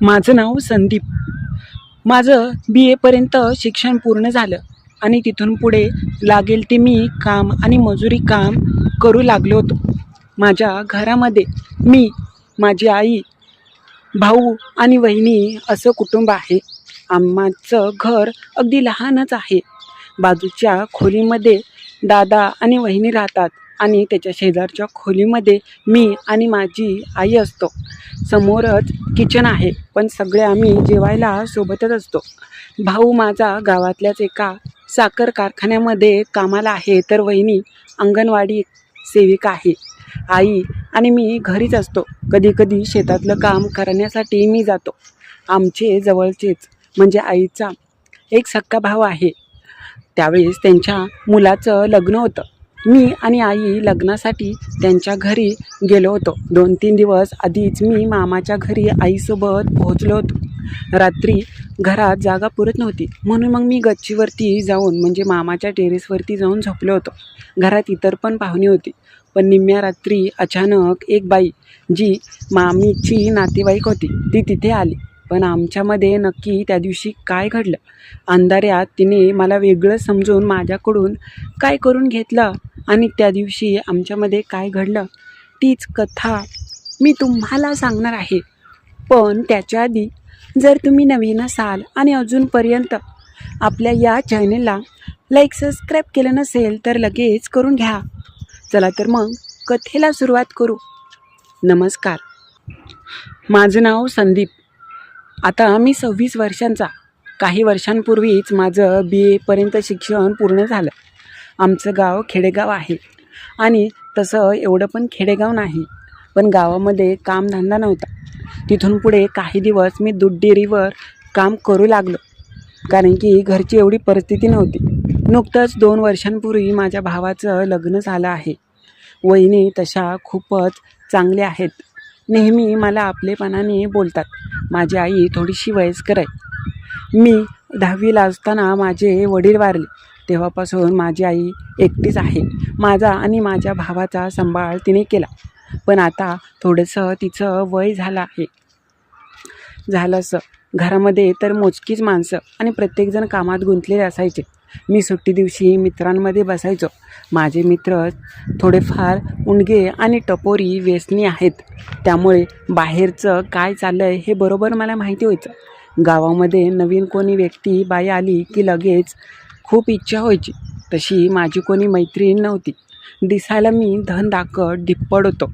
माझं नाव संदीप. माझं BA पर्यंत शिक्षण पूर्ण झालं आणि तिथून पुढे लागेल ते मी काम आणि मजुरी काम करू लागलो होतो. माझ्या घरामध्ये मी, माझी आई, भाऊ आणि वहिनी असं कुटुंब आहे. आमचं घर अगदी लहानच आहे. बाजूच्या खोलीमध्ये दादा आणि वहिनी राहतात आणि त्याच्या शेजारच्या खोलीमध्ये मी आणि माझी आई असतो. समोरच किचन आहे, पण सगळे आम्ही जेवायला सोबतच असतो. भाऊ माझा गावातल्याच एका साखर कारखान्यामध्ये कामाला आहे, तर वहिनी अंगणवाडी सेविका आहे. आई आणि मी घरीच असतो. कधीकधी शेतातलं काम करण्यासाठी मी जातो. आमचे जवळचेच म्हणजे आईचा एक सख्खा भाऊ आहे. त्यावेळेस त्यांच्या मुलाचं लग्न होतं. मी आणि आई लग्नासाठी त्यांच्या घरी गेलो होतो. 2-3 दिवस आधीच मी मामाच्या घरी आईसोबत पोहोचलो होतो. रात्री घरात जागा पुरत नव्हती, म्हणून मग मी गच्चीवरती जाऊन म्हणजे मामाच्या टेरेसवरती जाऊन झोपलो होतो. घरात इतर पण पाहुणे होती, पण निम्म्या रात्री अचानक एक बाई, जी मामीची नातेवाईक होती, ती तिथे आली. पण आमच्यामध्ये नक्की त्या दिवशी काय घडलं? अंधाऱ्यात तिने मला वेगळं समजून माझ्याकडून काय करून घेतलं आणि त्या दिवशी आमच्यामध्ये काय घडलं, तीच कथा मी तुम्हाला सांगणार आहे. पण त्याच्या आधी जर तुम्ही नवीन असाल आणि अजूनपर्यंत आपल्या या चॅनेलला लाईक सबस्क्राईब केलं नसेल तर लगेच करून घ्या. चला तर मग कथेला सुरुवात करू. नमस्कार, माझं नाव संदीप. आता मी 26 वर्षांचा. काही वर्षांपूर्वीच माझं BA पर्यंत शिक्षण पूर्ण झालं. आमचं गाव खेडेगाव आहे आणि तसं एवढं पण खेडेगाव नाही, पण गावामध्ये कामधंदा नव्हता. तिथून पुढे काही दिवस मी दूध डेअरीवर काम करू लागलो, कारण की घरची एवढी परिस्थिती नव्हती. नुकतंच 2 वर्षांपूर्वी माझ्या भावाचं लग्न झालं आहे. वहिनी तशा खूपच चांगल्या आहेत. नेहमी मला आपलेपणाने बोलतात. माझी आई थोडीशी वयस्कर आहे. मी 10वीला असताना माझे वडील वारले. तेव्हापासून माझी आई एकटीच आहे. माझा आणि माझ्या भावाचा सांभाळ तिने केला, पण आता थोडंसं तिचं वय झालं असं. घरामध्ये तर मोजकीच माणसं आणि प्रत्येकजण कामात गुंतलेले असायचे. मी सुट्टी दिवशी मित्रांमध्ये बसायचो. माझे मित्र थोडेफार उंडगे आणि टपोरी व्यसनी आहेत, त्यामुळे बाहेरचं काय चाललं आहे हे बरोबर मला माहिती व्हायचं. गावामध्ये नवीन कोणी व्यक्ती बाई आली की लगेच खूप इच्छा व्हायची. तशी माझी कोणी मैत्रीण नव्हती. दिसायला मी धनदाकड धिप्पड होतो.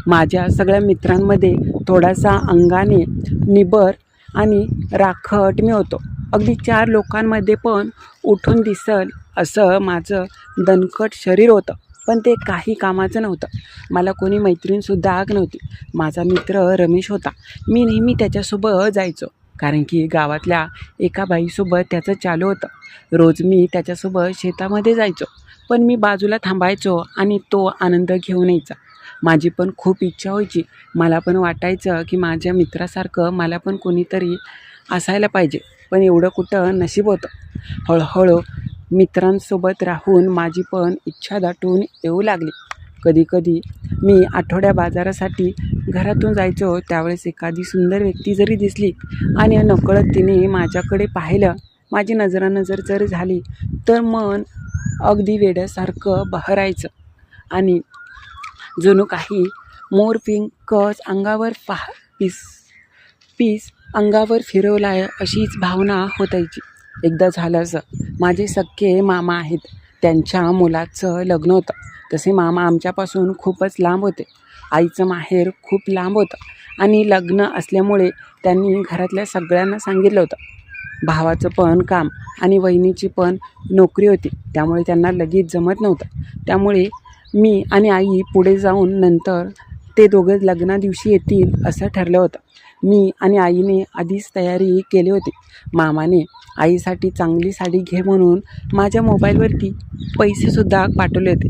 माझ्या सगळ्या मित्रांमध्ये थोडासा अंगाने निबर आणि राखट मी होतो. अगदी 4 लोकांमध्ये पण उठून दिसल असं माझं दणकट शरीर होतं, पण ते काही कामाचं नव्हतं. मला कोणी मैत्रीणसुद्धा नव्हती. माझा मित्र रमेश होता. मी नेहमी त्याच्यासोबत जायचो, कारण की गावातल्या एका बाईसोबत त्याचं चालू होतं. रोज मी त्याच्यासोबत शेतामध्ये जायचो, पण मी बाजूला थांबायचो आणि तो आनंद घेऊन यायचा. माझी पण खूप इच्छा व्हायची. मला पण वाटायचं की माझ्या मित्रासारखं मला पण कोणीतरी असायला पाहिजे, पण एवढं कुठं नशीब होतं. हळूहळू मित्रांसोबत राहून माझी पण इच्छा दाटून येऊ लागली. कधीकधी मी आठवड्या बाजारासाठी घरातून जायचो. त्यावेळेस एखादी सुंदर व्यक्ती जरी दिसली आणि नकळत तिने माझ्याकडे पाहिलं, माझी नजरानजर जर झाली, तर मन अगदी वेड्यासारखं बहरायचं आणि जणू काही मोरपिंकच अंगावर पीस अंगावर फिरवला आहे अशीच भावना होतायची. एकदा झालं असं, माझे सख्खे मामा आहेत, त्यांच्या मुलाचं लग्न होतं. तसे मामा आमच्यापासून खूपच लांब होते. आईचं माहेर खूप लांब होतं आणि लग्न असल्यामुळे त्यांनी घरातल्या सगळ्यांना सांगितलं होतं. भावाचं पण काम आणि वहिनीची पण नोकरी होती, त्यामुळे त्यांना लगेच जमत नव्हतं. त्यामुळे मी आणि आई पुढे जाऊन नंतर ते दोघं लग्ना दिवशी येतील असं ठरलं होतं. मी आणि आईने आधीच तयारी केली होती. मामाने आईसाठी चांगली साडी घे म्हणून माझ्या मोबाईलवरती पैसेसुद्धा पाठवले होते.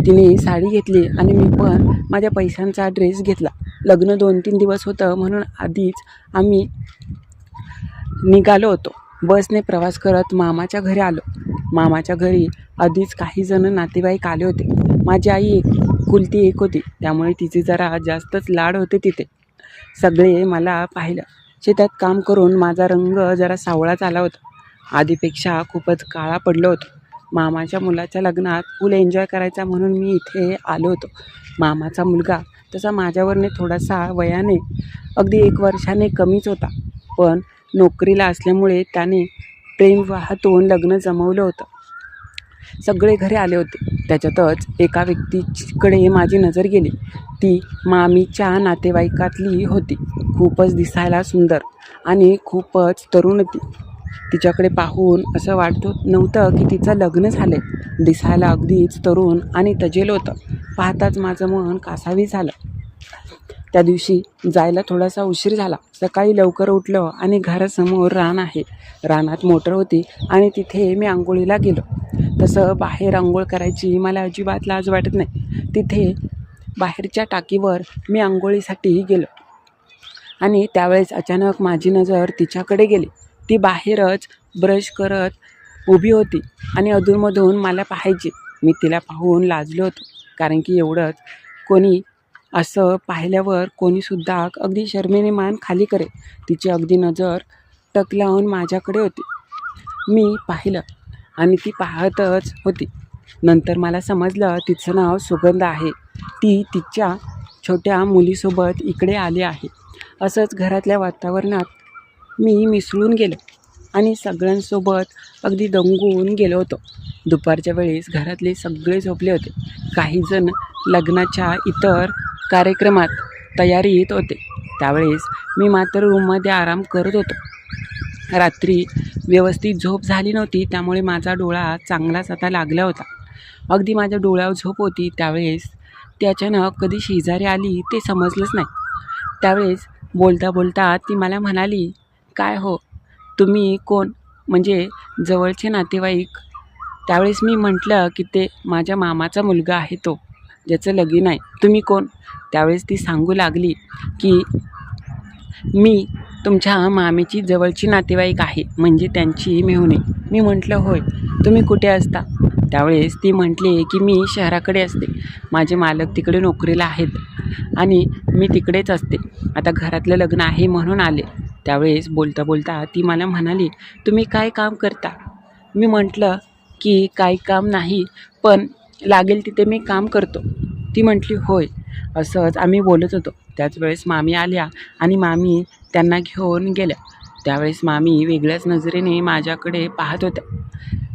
तिने साडी घेतली आणि मी पण माझ्या पैशांचा ड्रेस घेतला. लग्न 2-3 दिवस होतं, म्हणून आधीच आम्ही निघालो होतो. बसने प्रवास करत मामाच्या घरी आलो. मामाच्या घरी आधीच काही जण नातेवाईक आले होते. माझी आई कुलती एक होती, त्यामुळे तिचे जरा जास्तच लाड होते तिथे. सगळे मला पाहिलं. शेतात काम करून माझा रंग जरा सावळा झाला होता. आधीपेक्षा खूपच काळा पडलो होतो. मामाच्या मुलाच्या लग्नात फुल एन्जॉय करायचा म्हणून मी इथे आलो होतो. मामाचा मुलगा तसा माझ्यावरने थोडासा वयाने अगदी 1 वर्षाने कमीच होता, पण नोकरीला असल्यामुळे त्याने प्रेमविवाहातून लग्न जमवलं होतं. सगळे घरी आले होते. त्याच्यातच एका व्यक्तीकडे माझी नजर गेली. ती मामीच्या नातेवाईकातली होती. खूपच दिसायला सुंदर आणि खूपच तरुण होती. तिच्याकडे पाहून असं वाटत नव्हतं की तिचं लग्न झालंय. दिसायला अगदीच तरुण आणि तजेल होतं. पाहताच माझं मन कासावीस झालं. त्या दिवशी जायला थोडासा उशीर झाला. सकाळी लवकर उठलो आणि घरासमोर रान आहे. रानात मोटर होती आणि तिथे मी अंघोळीला गेलो. तसं बाहेर अंघोळ करायची मला अजिबात लाज वाटत नाही. तिथे बाहेरच्या टाकीवर मी अंघोळीसाठी गेलो आणि त्यावेळेस अचानक माझी नजर तिच्याकडे गेली. ती बाहेरच ब्रश करत उभी होती आणि अधूनमधून मला पाहायची. मी तिला पाहून लाजलो होतो, कारण की एवढंच कोणी असं पाहिल्यावर कोणीसुद्धा अगदी शरमेने मान खाली करे. तिची अगदी नजर टक लावून माझ्याकडे होती. मी पाहिलं आणि ती पाहतच होती. नंतर मला समजलं तिचं नाव सुगंध आहे. ती तिच्या छोट्या मुलीसोबत इकडे आली आहे. असंच घरातल्या वातावरणात मी मिसळून गेलो आणि सगळ्यांसोबत अगदी दंगून गेलो होतो. दुपारच्या वेळेस घरातले सगळे झोपले होते. काहीजण लग्नाच्या इतर कार्यक्रमात तयारीत होते. त्यावेळेस मी मात्र रूममध्ये आराम करत होतो. रात्री व्यवस्थित झोप झाली नव्हती, त्यामुळे माझा डोळा चांगलाच आता लागला होता. अगदी माझ्या डोळ्यावर झोप होती. त्यावेळेस ती अचानक कधी शेजारी आली ते समजलंच नाही. त्यावेळेस बोलता बोलता ती मला म्हणाली, "काय हो, तुम्ही कोण? म्हणजे जवळचे नातेवाईक?" त्यावेळेस मी म्हटलं की ते माझ्या मामाचा मुलगा आहे, तो ज्याचं लगीन आहे. तुम्ही कोण? त्यावेळेस ती सांगू लागली की मी तुमच्या मामीची जवळची नातेवाईक आहे, म्हणजे त्यांची मेहुणी. मी म्हटलं, "होय, तुम्ही कुठे असता?" त्यावेळेस ती म्हटली की मी शहराकडे असते. माझे मालक तिकडे नोकरीला आहेत आणि मी तिकडेच असते. आता घरातलं लग्न आहे म्हणून आले. त्यावेळेस बोलता बोलता ती मला म्हणाली, "तुम्ही काय काम करता?" मी म्हटलं की काही काम नाही, पण लागेल तिथे मी काम करतो. ती म्हटली, "होय." असंच आम्ही बोलत होतो. त्याच वेळेस मामी आल्या आणि मामी त्यांना घेऊन गेल्या. त्यावेळेस मामी वेगळ्याच नजरेने माझ्याकडे पाहत होत्या.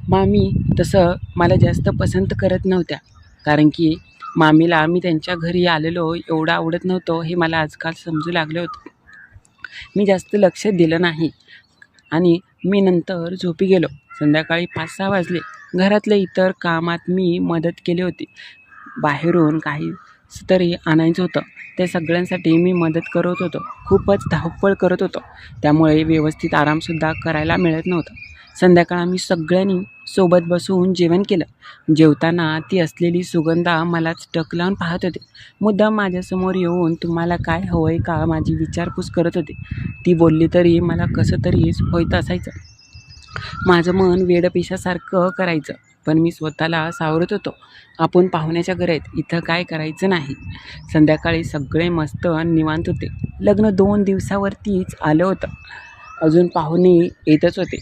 मामी तसं मला जास्त पसंत करत नव्हत्या, कारण की मामीला मी त्यांच्या घरी आलेलो एवढं आवडत नव्हतं, हे मला आजकाल समजू लागलं होतं. मी जास्त लक्ष दिलं नाही आणि मी नंतर झोपी गेलो. संध्याकाळी 5-6 वाजले. घरातल्या इतर कामात मी मदत केली होती. बाहेरून काही तरी आणायचं होतं, ते सगळ्यांसाठी मी मदत करत होतो. खूपच धावपळ करत होतो, त्यामुळे व्यवस्थित आरामसुद्धा करायला मिळत नव्हता. संध्याकाळ आम्ही सगळ्यांनी सोबत बसून जेवण केलं. जेवताना ती असलेली सुगंधा मलाच टक लावून पाहत होते. मुद्दाम माझ्यासमोर येऊन तुम्हाला काय हवं आहे का माझी विचारपूस करत होते. ती बोलली तरी मला कसं तरीच होत असायचं. माझं मन वेडपिशासारखं करायचं, पण मी स्वतःला सावरत होतो. आपण पाहुण्याच्या घरात, इथं काय करायचं नाही. संध्याकाळी सगळे मस्त निवांत होते. लग्न 2 दिवसावरतीच आलं होतं. अजून पाहुणे येतच होते,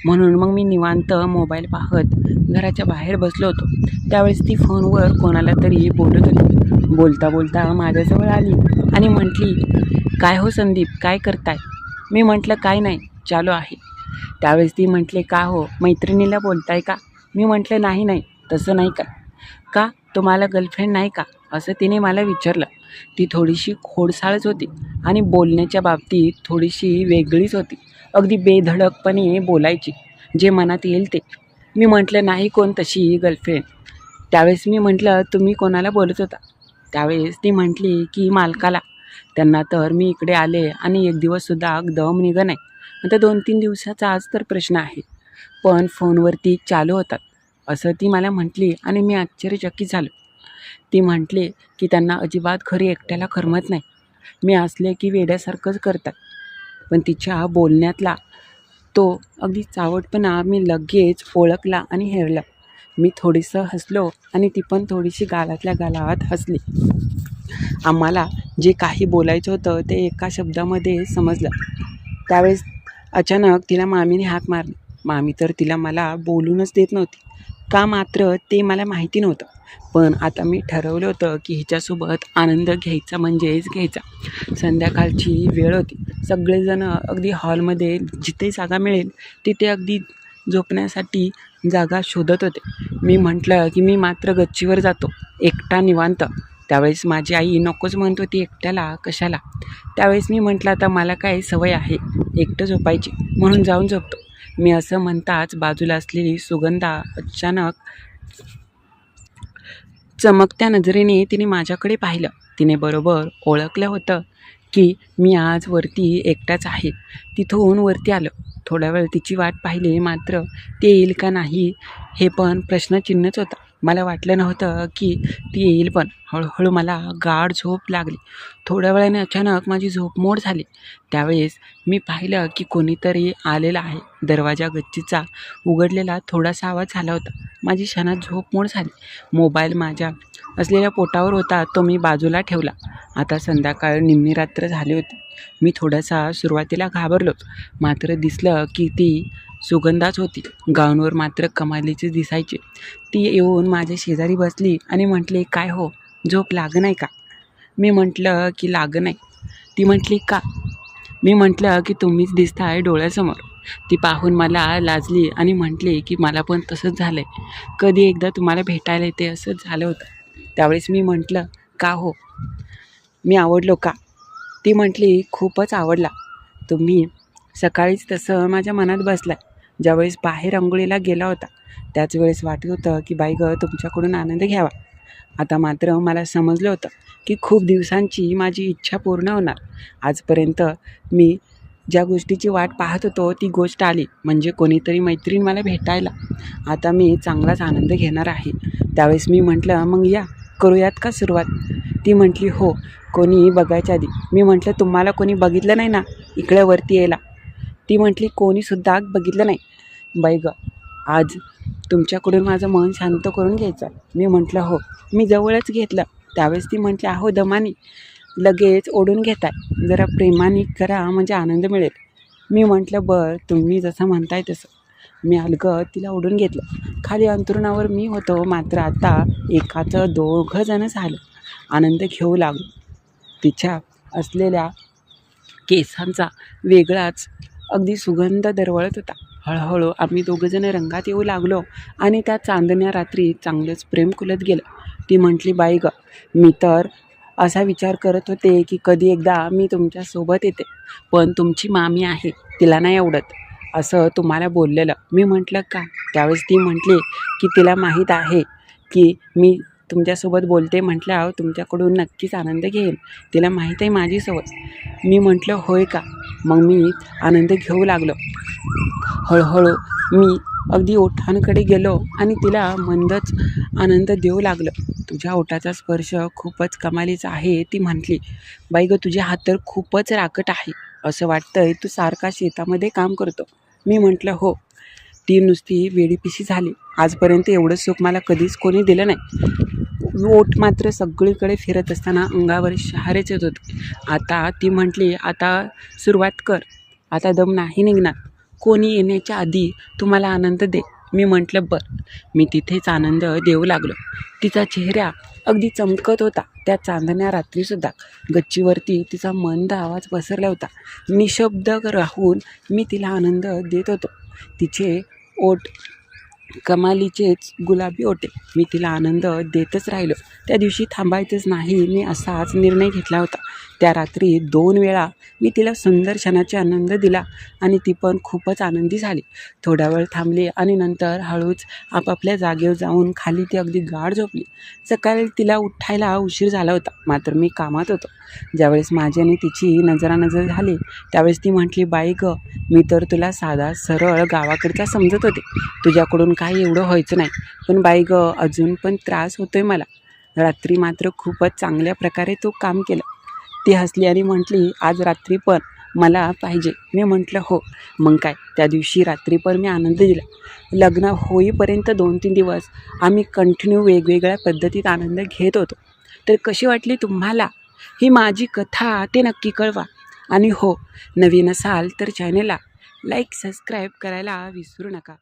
म्हणून मग मी निवांत मोबाईल पाहत घराच्या बाहेर बसलो होतो. त्यावेळेस ती फोनवर कोणाला तरी बोलत होती. बोलता बोलता माझ्याजवळ आली आणि म्हटली, "काय हो संदीप, काय करताय?" मी म्हटलं, "काय नाही, चालू आहे." त्यावेळेस ती म्हटली, "का हो, मैत्रिणीला बोलताय का?" मी म्हटलं, "नाही नाही, तसं नाही का." "का, तुम्हाला गर्लफ्रेंड नाही का?" असं तिने मला विचारलं. ती थोडीशी खोडसाळच होती आणि बोलण्याच्या बाबतीत थोडीशी वेगळीच होती. अगदी बेधडकपणे बोलायची, जे मनात येईल ते. मी म्हटलं, "नाही कोण तशी गर्लफ्रेंड." त्यावेळेस मी म्हटलं, "तुम्ही कोणाला बोलत होता?" त्यावेळेस ती म्हटली की मालकाला. त्यांना तर मी इकडे आले आणि 1 दिवससुद्धा दम निघत नाही. आता 2-3 दिवसाचा आज तर प्रश्न आहे, पण फोनवरती चालू होतात, असं ती मला म्हटली आणि मी आश्चर्यचकित झालो. ती म्हटली की त्यांना अजिबात घरी एकट्याला करमत नाही. मी असले की वेड्यासारखंच करतात. पण तिच्या बोलण्यातला तो अगदी चावटपणा मी लगेच ओळखला आणि हेरला. मी थोडीसं हसलो आणि ती पण थोडीशी गालातल्या गालात हसली. आम्हाला जे काही बोलायचं होतं ते एका शब्दामध्ये समजलं. त्यावेळेस अचानक तिला मामीने हाक मारली. मामी तर तिला मला बोलूनच देत नव्हती. का मात्र ते मला माहिती नव्हतं. पण आता मी ठरवलं होतं की हिच्यासोबत आनंद घ्यायचा म्हणजेच घ्यायचा. संध्याकाळची वेळ होती. सगळेजण अगदी हॉलमध्ये जिथे जागा मिळेल तिथे अगदी झोपण्यासाठी जागा शोधत होते. मी म्हटलं की मी मात्र गच्चीवर जातो एकटा निवांत. त्यावेळेस माझी आई नकोच म्हणत होती एकट्याला कशाला. त्यावेळेस मी म्हटलं आता मला काय सवय आहे एकटं झोपायची, म्हणून जाऊन झोपतो. मी असं म्हणताच बाजूला असलेली सुगंधा अचानक चमकत्या नजरेने तिने माझ्याकडे पाहिलं. तिने बरोबर ओळखलं होतं की मी आज वरती एकटाच आहे. तिथून वरती आलं. थोडा वेळ तिची वाट पाहिली, मात्र ती येईल का नाही हे पण प्रश्नचिन्हच होता. मला वाटलं नव्हतं की ती येईल, पण हळूहळू मला गाढ झोप लागली. थोड्या वेळाने अचानक माझी झोप मोड झाली. त्यावेळेस मी पाहिलं की कोणीतरी आलेलं आहे. दरवाजा गच्चीचा उघडलेला थोडासा आवाज झाला होता. माझी क्षणात झोप मोड झाली. मोबाईल माझ्या असलेल्या पोटावर होता, तो मी बाजूला ठेवला. आता संध्याकाळ निम्मी रात्र झाली होती. मी थोडासा सुरुवातीला घाबरलोच, मात्र दिसलं की ती सुगंधाच होती. गाऊनवर मात्र कमालीचे दिसायचे. ती येऊन माझ्या शेजारी बसली आणि म्हटली, काय हो, झोप लाग नाही का? मी म्हटलं की लाग नाही. ती म्हटली का? मी म्हटलं की तुम्हीच दिसताय डोळ्यासमोर. ती पाहून मला लाजली आणि म्हटली की मला पण तसंच झालं आहे. कधी एकदा तुम्हाला भेटायला येते असंच झालं होतं. त्यावेळेस मी म्हटलं, का हो, मी आवडलो का? ती म्हटली, खूपच आवडला तुम्ही. सकाळीच तसं माझ्या मनात बसलं. ज्यावेळेस बाहेर अंघोळीला गेला होता त्याच वेळेस वाटत होतं की बाई गं, तुमच्याकडून आनंद घ्यावा. आता मात्र मला समजलं होतं की खूप दिवसांची माझी इच्छा पूर्ण होणार. आजपर्यंत मी ज्या गोष्टीची वाट पाहत होतो ती गोष्ट आली, म्हणजे कोणीतरी मैत्रीण मला भेटायला. आता मी चांगलाच आनंद घेणार आहे. त्यावेळेस मी म्हटलं, मग या करूयात का सुरुवात? ती म्हटली, हो, कोणी बघायच्या आधी. मी म्हटलं, तुम्हाला कोणी बघितलं नाही ना इकडे वरती यायला? ती म्हटली, कोणीसुद्धा बघितलं नाही. बाई गं, आज तुमच्याकडून माझं मन शांत करून घ्यायचं. मी म्हटलं, हो. मी जवळच घेतलं. त्यावेळेस ती म्हटली, अहो दमानी लगेच ओढून घेताय, जरा प्रेमाने करा म्हणजे आनंद मिळेल. मी म्हटलं, बरं, तुम्ही जसं म्हणताय तसं. मी अलगद तिला ओढून घेतलं. खाली अंथरुणावर मी होतो, मात्र आता एकाचं 2 जण झालं. आनंद घेऊ लागलो. तिच्या असलेल्या केसांचा वेगळाच अगदी सुगंध दरवळत होता. हळूहळू आम्ही 2 रंगात येऊ लागलो आणि त्या चांदण्या रात्री चांगलंच प्रेम खुलत गेलं. ती म्हटली, बाई गं, मी तर असा विचार करत होते की कधी एकदा मी तुमच्यासोबत येते, पण तुमची मामी आहे तिला नाही आवडत असं तुम्हाला बोललेलं. मी म्हटलं का? त्यावेळेस ती म्हटली की तिला माहीत आहे की मी तुमच्यासोबत बोलते म्हटल्यावर तुमच्याकडून नक्कीच आनंद घेईन. तिला माहीत आहे माझी सवय. मी म्हटलं, होय का? मग मी आनंद घेऊ लागलो. हळूहळू मी अगदी ओठांकडे गेलो आणि तिला मंदच आनंद देऊ लागलो. तुझ्या ओठाचा स्पर्श खूपच कमालीचा आहे. ती म्हटली, बाई गं, तुझे हात तर खूपच राकट आहे. असं वाटतंय तू सारखा शेतामध्ये काम करतो. मी म्हटलं, हो. ती नुसती वेडीपिशी झाली. आजपर्यंत एवढं सुख मला कधीच कोणी दिलं नाही. ओठ मात्र सगळीकडे फिरत असताना अंगावर शहारेच येत होते. आता ती म्हटली, आता सुरुवात कर, आता दम नाही निघणार. कोणी येण्याच्या आधी तुम्हाला आनंद दे. मी म्हटलं, बरं. मी तिथेच आनंद देऊ लागलो. तिचा चेहरा अगदी चमकत होता त्या चांदण्या रात्रीसुद्धा. गच्चीवरती तिचा मंद आवाज पसरला होता. निशब्द राहून मी तिला आनंद देत होतो. तिचे ओठ कमालीचेच गुलाबी ओटे. मी तिला आनंद देतच राहिलो. त्या दिवशी थांबायचंच नाही, मी असाच निर्णय घेतला होता. त्या रात्री 2 वेळा मी तिला सुंदर क्षणाचा आनंद दिला आणि ती पण खूपच आनंदी झाली. थोडा वेळ थांबली आणि नंतर हळूच आपापल्या जागेवर जाऊन खाली ती अगदी गाढ झोपली. सकाळी तिला उठायला उशीर झाला होता, मात्र मी कामात होतो. ज्यावेळेस माझी आणि तिची नजरानजर झाली त्यावेळेस ती म्हटली, बाई गं, मी तर तुला साधा सरळ गावाकडचा समजत होते. तुझ्याकडून काही एवढं व्हायचं नाही, पण बाई गं, अजून पण त्रास होतोय मला. रात्री मात्र खूपच चांगल्या प्रकारे तू काम केलं. ती हसली आणि म्हटली, आज रात्री पण मला पाहिजे. मी म्हटलं, हो. मग काय, त्या दिवशी रात्री पण मी आनंद दिला. लग्न होईपर्यंत 2-3 दिवस आम्ही कंटिन्यू वेगवेगळ्या पद्धतीत आनंद घेत होतो. तर कशी वाटली तुम्हाला ही माझी कथा ते नक्की कळवा. आणि हो, नवीन असाल तर चॅनलला लाईक सबस्क्राईब करायला विसरू नका.